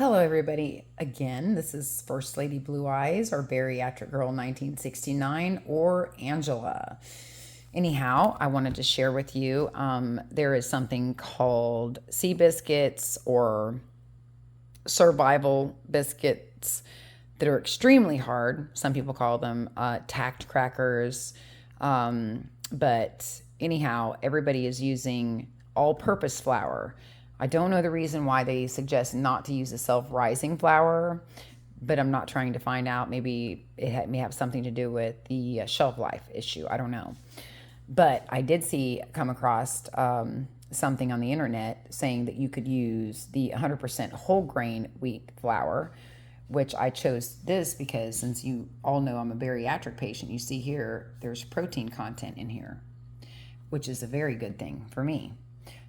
Hello, everybody. Again, this is First Lady Blue Eyes or Bariatric Girl 1969 or Angela. Anyhow, I wanted to share with you there is something called sea biscuits or survival biscuits that are extremely hard. Some people call them tacked crackers. But anyhow, everybody is using all purpose flour. I don't know the reason why they suggest not to use a self-rising flour, but I'm not trying to find out. Maybe it may have something to do with the shelf life issue. I don't know. But I did come across something on the internet saying that you could use the 100% whole grain wheat flour, which I chose this because since you all know I'm a bariatric patient, you see here there's protein content in here, which is a very good thing for me.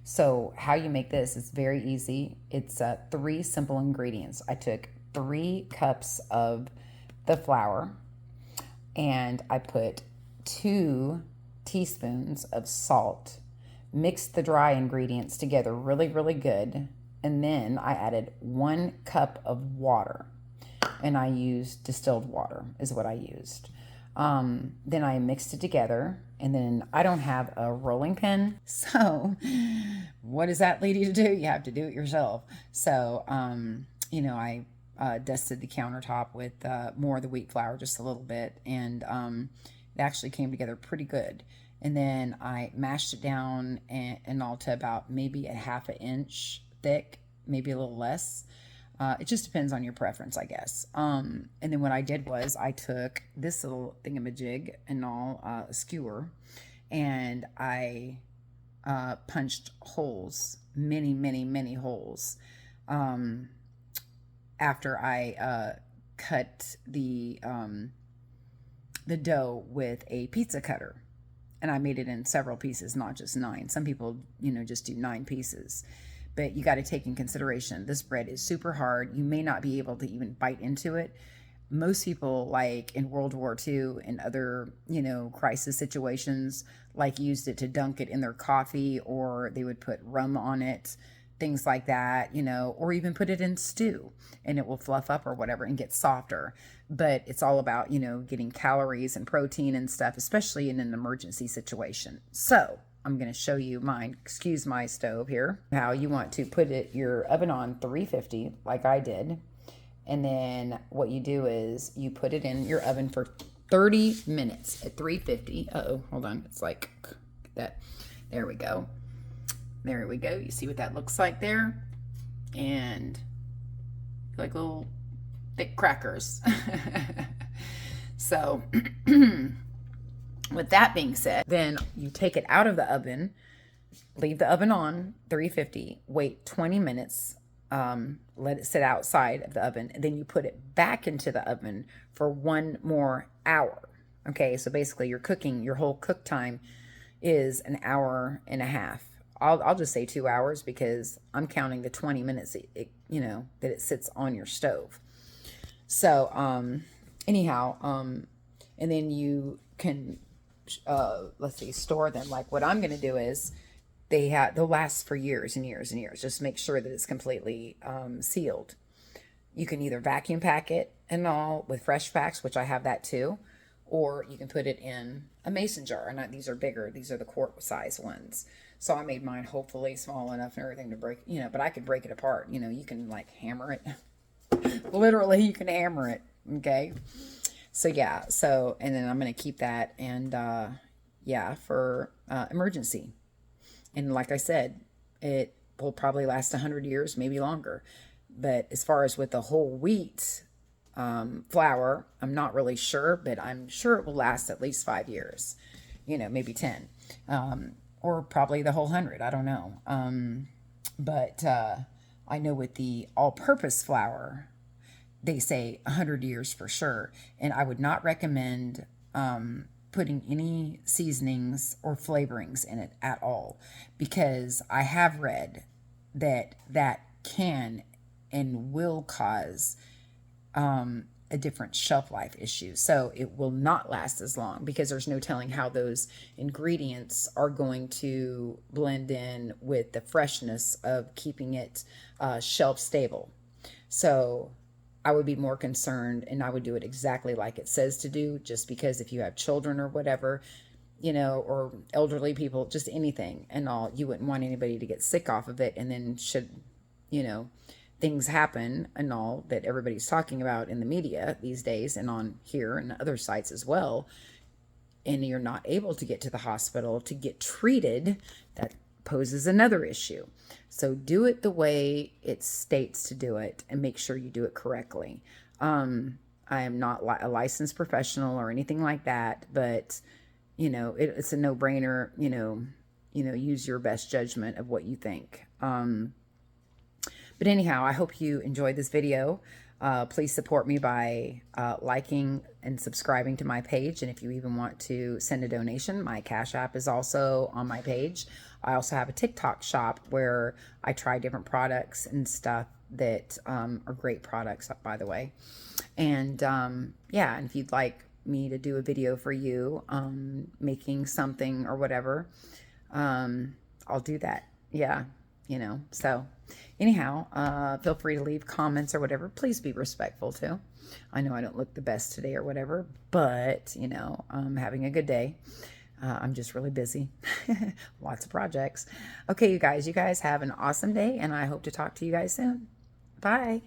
So how you make this is very easy. It's three simple ingredients. I took 3 cups of the flour and I put 2 teaspoons of salt, mixed the dry ingredients together really, really good. And then I added 1 cup of water and I used distilled water is what I used. Then I mixed it together, and then I don't have a rolling pin. So what does that lead you to do? You have to do it yourself. So, I dusted the countertop with more of the wheat flour, just a little bit, and it actually came together pretty good. And then I mashed it down and all to about maybe a half an inch thick, maybe a little less. It just depends on your preference, I guess. And then what I did was I took this little thingamajig and all, a skewer, and I punched holes, many, many, many holes. After I cut the dough with a pizza cutter, and I made it in several pieces, not just 9. Some people, just do 9 pieces. But you got to take in consideration, this bread is super hard. You may not be able to even bite into it. Most people, like in World War II and other, crisis situations, like used it to dunk it in their coffee, or they would put rum on it, things like that, or even put it in stew and it will fluff up or whatever and get softer. But it's all about, getting calories and protein and stuff, especially in an emergency situation. So I'm going to show you mine. Excuse my stove here. How you want to put your oven on 350 like I did. And then what you do is you put it in your oven for 30 minutes at 350. Uh-oh, hold on. It's like that. There we go. There we go. You see what that looks like there? And like little thick crackers. So with that being said, then you take it out of the oven, leave the oven on 350, wait 20 minutes, let it sit outside of the oven, and then you put it back into the oven for 1 more hour. Okay, so basically your whole cook time is 1.5 hours. I'll just say 2 hours because I'm counting the 20 minutes that it sits on your stove. So anyhow, and then you can store them. Like what I'm going to do is they'll last for years and years and years. Just make sure that it's completely sealed. You can either vacuum pack it and all with fresh packs, which I have that too, or you can put it in a mason jar. And these are bigger. These are the quart size ones. So I made mine hopefully small enough and everything to break, but I could break it apart. You can like hammer it. Literally, you can hammer it. Okay. So yeah, and then I'm going to keep that and for emergency. And like I said, it will probably last 100 years, maybe longer. But as far as with the whole wheat flour, I'm not really sure, but I'm sure it will last at least 5 years, maybe 10, or probably the whole 100. I don't know. But I know with the all-purpose flour, they say 100 years for sure. And I would not recommend putting any seasonings or flavorings in it at all, because I have read that can and will cause a different shelf life issue. So it will not last as long because there's no telling how those ingredients are going to blend in with the freshness of keeping it shelf stable. So I would be more concerned, and I would do it exactly like it says to do, just because if you have children or whatever, or elderly people, just anything and all, you wouldn't want anybody to get sick off of it. And then should, you know, things happen and all that everybody's talking about in the media these days and on here and other sites as well, and you're not able to get to the hospital to get treated, that poses another issue. So do it the way it states to do it and make sure you do it correctly. I am not a licensed professional or anything like that, but it's a no-brainer. Use your best judgment of what you think. But anyhow, I hope you enjoyed this video. Please support me by liking and subscribing to my page. And if you even want to send a donation, my Cash App is also on my page. I also have a TikTok shop where I try different products and stuff that are great products, by the way. And yeah, and if you'd like me to do a video for you making something or whatever, I'll do that. Yeah, so anyhow, feel free to leave comments or whatever. Please be respectful too. I know I don't look the best today or whatever, but I'm having a good day. I'm just really busy. Lots of projects. Okay, you guys have an awesome day, and I hope to talk to you guys soon. Bye.